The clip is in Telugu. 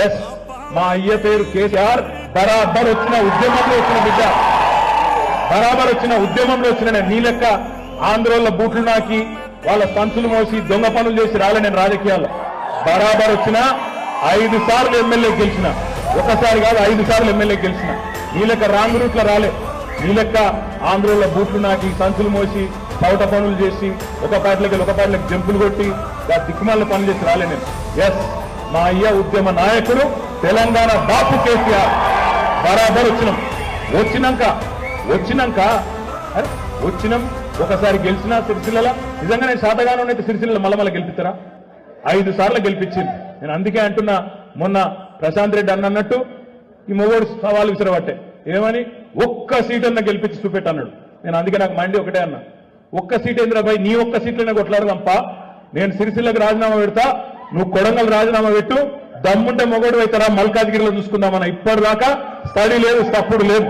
ఎస్ మా అయ్య పేరు కేసీఆర్. బరాబర్ వచ్చిన ఉద్యమంలో వచ్చిన బిడ్డ, బరాబర్ వచ్చిన ఉద్యమంలో వచ్చిన నీ లెక్క ఆంధ్రోళ్ళ బూట్లు నాకి వాళ్ళ సంచులు మోసి దొంగ పనులు చేసి రాలే నేను రాజకీయాల్లో. బరాబర్ వచ్చిన 5 సార్లు ఎమ్మెల్యే గెలిచిన, ఒకసారి కాదు 5 సార్లు ఎమ్మెల్యే గెలిచిన. నీ లెక్క రాంగ్ రూట్లో రాలే. నీ లెక్క ఆంధ్రోళ్ళ బూట్లు నాకి సంచులు మోసి పౌట పనులు చేసి ఒక పార్టీలకి జంపులు కొట్టి దిక్కుమాల పనులు చేసి రాలే నేను. ఎస్ మా అయ్య ఉద్యమ నాయకుడు తెలంగాణ బాపు కేసీఆర్. బరాబర్ వచ్చినాం ఒకసారి గెలిచినా సిరిసిల్ల. నిజంగా నేను శాతగానం అయితే సిరిసిల్ల మళ్ళీ గెలిపిస్తారా? 5 సార్లు గెలిపించింది. నేను అందుకే అంటున్నా, మొన్న ప్రశాంత్ రెడ్డి అన్నట్టు ఈ మొగోడు సవాలు విసిరబట్టే ఏమని ఒక్క సీట్ అన్న గెలిపించి చూపెట్టన్నాడు. నేను అందుకే నాకు మండి ఒకటే అన్నా, ఒక్క సీట్ ఏంద్రాబాయ్, నీ ఒక్క సీట్లోనే కొట్లాడదంప. నేను సిరిసిల్లకు రాజీనామా పెడతా, నువ్వు కొడంగల్ రాజీనామా పెట్టు, దమ్ముంటే మొగోడు అవుతారా మల్కాజ్గిరిలో చూసుకుందామన్నా. ఇప్పటిదాకా స్టడీ లేదు, తప్పుడు లేదు.